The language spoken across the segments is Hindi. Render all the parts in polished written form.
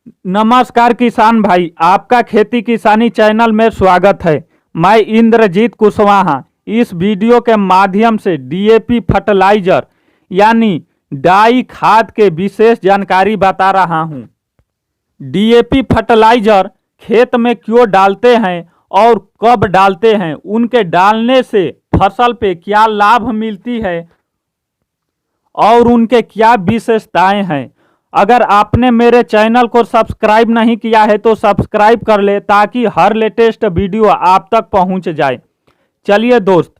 नमस्कार किसान भाई, आपका खेती किसानी चैनल में स्वागत है। मैं इंद्रजीत कुशवाहा इस वीडियो के माध्यम से डीएपी फर्टिलाइजर यानी डाई खाद के विशेष जानकारी बता रहा हूं। डीएपी फर्टिलाइजर खेत में क्यों डालते हैं और कब डालते हैं, उनके डालने से फसल पे क्या लाभ मिलती है और उनके क्या विशेषताएं हैं। अगर आपने मेरे चैनल को सब्सक्राइब नहीं किया है तो सब्सक्राइब कर ले ताकि हर लेटेस्ट वीडियो आप तक पहुंच जाए। चलिए दोस्त,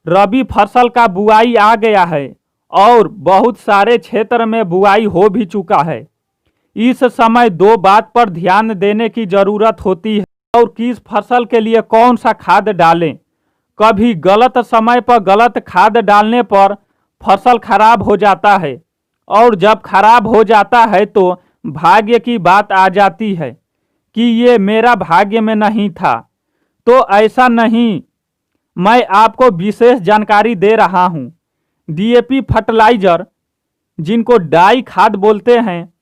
रबी फसल का बुआई आ गया है और बहुत सारे क्षेत्र में बुआई हो भी चुका है। इस समय दो बात पर ध्यान देने की ज़रूरत होती है और किस फसल के लिए कौन सा खाद डालें। कभी गलत समय पर गलत खाद डालने पर फसल खराब हो जाता है और जब खराब हो जाता है तो भाग्य की बात आ जाती है कि ये मेरा भाग्य में नहीं था। तो ऐसा नहीं, मैं आपको विशेष जानकारी दे रहा हूँ। डीएपी फर्टिलाइजर, जिनको डाई खाद बोलते हैं,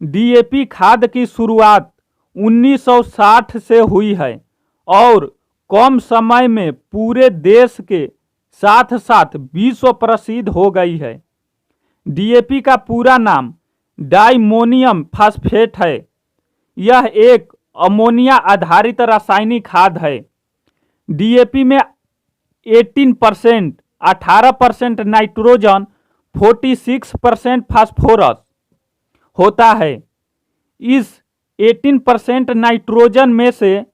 डीएपी खाद की शुरुआत 1960 से हुई है और कम समय में पूरे देश के साथ साथ विश्व प्रसिद्ध हो गई है। डीएपी का पूरा नाम डाइमोनियम फास्फेट है। यह एक अमोनिया आधारित रासायनिक खाद है। डीएपी में 18% नाइट्रोजन, 46% फास्फोरस होता है। इस 18% नाइट्रोजन में से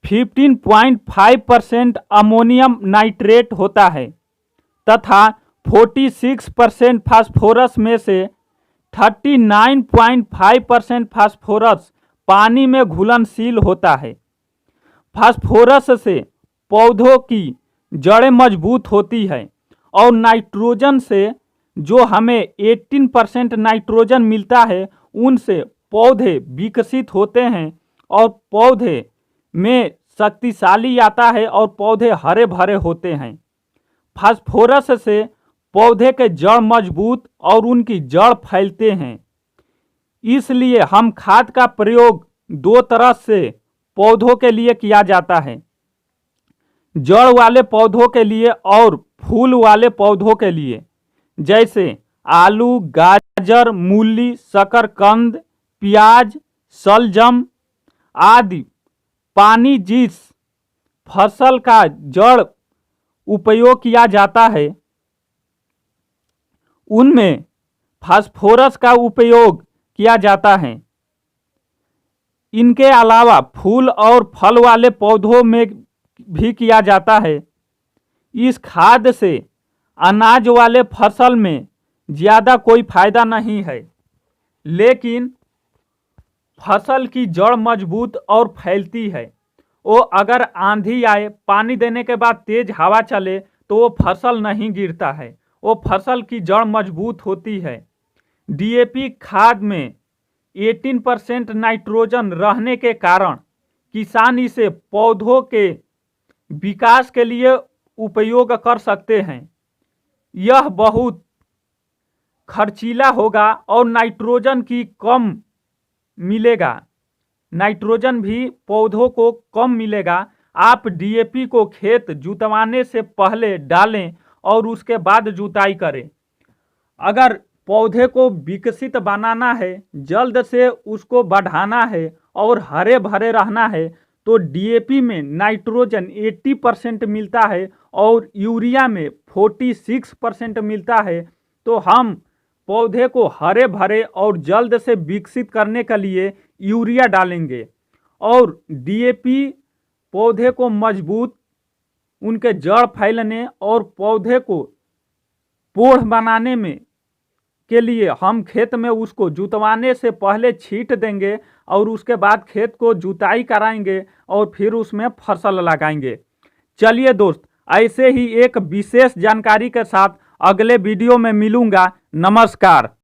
15.5% अमोनियम नाइट्रेट होता है तथा 46% फास्फोरस में से 39.5% फास्फोरस पानी में घुलनशील होता है। फास्फोरस से पौधों की जड़ें मजबूत होती है और नाइट्रोजन से जो हमें 18% नाइट्रोजन मिलता है उनसे पौधे विकसित होते हैं और पौधे में शक्तिशाली आता है और पौधे हरे भरे होते हैं। फास्फोरस से पौधे के जड़ मजबूत और उनकी जड़ फैलते हैं। इसलिए हम खाद का प्रयोग दो तरह से पौधों के लिए किया जाता है, जड़ वाले पौधों के लिए और फूल वाले पौधों के लिए, जैसे आलू, गाजर, मूली, शकरकंद, प्याज, शलजम आदि। पानी जिस फसल का जड़ उपयोग किया जाता है उनमें फास्फोरस का उपयोग किया जाता है। इनके अलावा फूल और फल वाले पौधों में भी किया जाता है। इस खाद से अनाज वाले फसल में ज़्यादा कोई फायदा नहीं है, लेकिन फसल की जड़ मजबूत और फैलती है। वो अगर आंधी आए, पानी देने के बाद तेज हवा चले तो वो फसल नहीं गिरता है, वो फसल की जड़ मजबूत होती है। डीएपी खाद में 18% नाइट्रोजन रहने के कारण किसान इसे पौधों के विकास के लिए उपयोग कर सकते हैं। यह बहुत खर्चीला होगा और नाइट्रोजन की कम मिलेगा, नाइट्रोजन भी पौधों को कम मिलेगा। आप डीएपी को खेत जुतवाने से पहले डालें और उसके बाद जुताई करें। अगर पौधे को विकसित बनाना है, जल्द से उसको बढ़ाना है और हरे भरे रहना है तो डीएपी में नाइट्रोजन 80% मिलता है और यूरिया में 46% मिलता है। तो हम पौधे को हरे भरे और जल्द से विकसित करने के लिए यूरिया डालेंगे और डीएपी पौधे को मजबूत, उनके जड़ फैलने और पौधे को पोढ़ बनाने में के लिए हम खेत में उसको जुतवाने से पहले छींट देंगे और उसके बाद खेत को जुताई कराएंगे और फिर उसमें फसल लगाएंगे। चलिए दोस्त, ऐसे ही एक विशेष जानकारी के साथ अगले वीडियो में मिलूंगा। नमस्कार।